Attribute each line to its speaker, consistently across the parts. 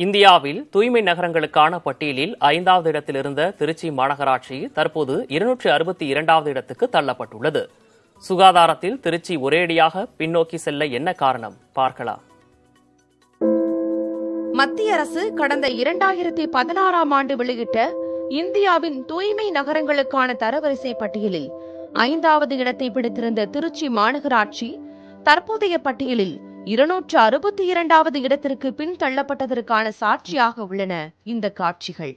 Speaker 1: இந்தியாவில் தூய்மை நகரங்களுக்கான பட்டியலில் 5வது இடத்தில் இருந்த திருச்சி மாநகராட்சி தற்போது 262வது இடத்துக்கு தள்ளப்பட்டுள்ளது. சுகாதாரத்தில் திருச்சி ஒரேடியாக பின்னோக்கி செல்ல என்ன காரணம் பார்க்கலாம்.
Speaker 2: மத்திய அரசு கடந்த 2016ஆம் ஆண்டு வெளியிட்ட இந்தியாவின் தூய்மை நகரங்களுக்கான தரவரிசை பட்டியலில் 5வது இடத்தை பிடித்திருந்த திருச்சி மாநகராட்சி தற்போதைய பட்டியலில் 262வது இடத்திற்கு பின் தள்ளப்பட்டதற்கான சாட்சியாக உள்ளன இந்த காட்சிகள்.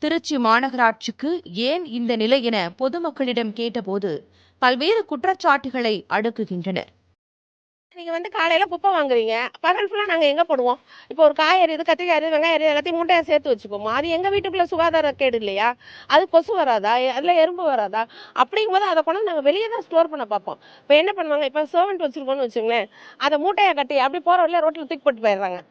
Speaker 2: திருச்சி மாநகராட்சிக்கு ஏன் இந்த நிலை என பொதுமக்களிடம் கேட்டபோது பல்வேறு குற்றச்சாட்டுகளை அடுக்குகின்றனர்.
Speaker 3: நீங்க காலையில குப்பை வாங்குறீங்க, பகல் ஃபுல்லா நாங்க எங்க போடுவோம்? இப்போ ஒரு காய் எரியுது, கத்திரிக்காய் எரியுது, வெங்காயம் எரியுது, எல்லாத்தையும் மூட்டையா சேர்த்து வச்சுப்போமா? அது எங்க வீட்டுக்குள்ள சுகாதார கேடு இல்லையா? அது கொசு வராதா? அதுல எறும்பு வராதா? அப்படிங்கும்போது அதை கொண்டு நாங்க வெளியே தான் ஸ்டோர் பண்ண பார்ப்போம். இப்போ என்ன பண்ணுவாங்க, இப்போ சர்வெண்ட் வச்சிருக்கோம்னு வச்சுங்களேன், அதை மூட்டையா கட்டி அப்படி போற வழியில ரோட்ல தூக்கி போட்டு போயிடுறாங்க.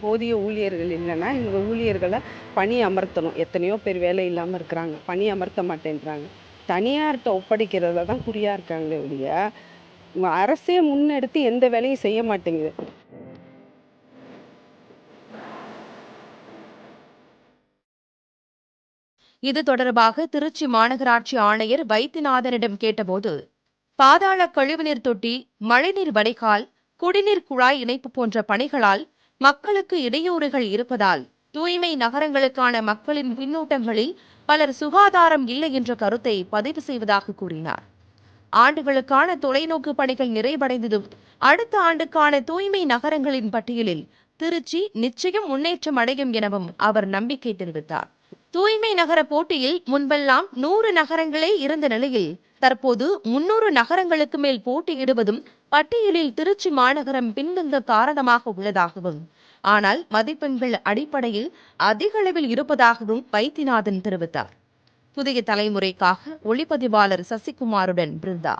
Speaker 4: போதிய ஊழியர்கள் இல்லைன்னா இந்த ஊழியர்களை பணி அமர்த்தணும். எத்தனையோ பேர் வேலை இல்லாமல் இருக்கிறாங்க, பணி அமர்த்த மாட்டேன்றாங்க. தனியார்கிட்ட ஒப்படைக்கிறதுல தான் குறியா இருக்காங்களே ஒழிய அரசே முன்னெடுத்து எந்த வேலையும் செய்ய மாட்டேங்குது.
Speaker 2: இது தொடர்பாக திருச்சி மாநகராட்சி ஆணையர் வைத்தியநாதனிடம் கேட்டபோது பாதாள கழிவுநீர் தொட்டி, மழைநீர் வடிகால், குடிநீர் குழாய் இணைப்பு போன்ற பணிகளால் மக்களுக்கு இடையூறுகள் இருப்பதால் தூய்மை நகரங்களுக்கான மக்களின் பின்னூட்டங்களில் பலர் சுகாதாரம் இல்லை என்ற கருத்தை பதிவு செய்வதாக கூறினார். ஆண்டுகளுக்கான தொலைநோக்கு பணிகள் நிறைவடைந்ததும் அடுத்த ஆண்டுக்கான தூய்மை நகரங்களின் பட்டியலில் திருச்சி நிச்சயம் முன்னேற்றம் அடையும் எனவும் அவர் நம்பிக்கை தெரிவித்தார். தூய்மை நகர போட்டியில் முன்பெல்லாம் 100 நகரங்களே இருந்த நிலையில் தற்போது 300 நகரங்களுக்கு மேல் போட்டியிடுவதும் பட்டியலில் திருச்சி மாநகரம் பின்தங்க காரணமாக உள்ளதாகவும், ஆனால் மதிப்பெண்கள் அடிப்படையில் அதிக அளவில் இருப்பதாகவும் வைத்தியநாதன் தெரிவித்தார். புதிய தலைமுறைக்காக ஒளிப்பதிவாளர் சசிகுமாருடன் பிருந்தா.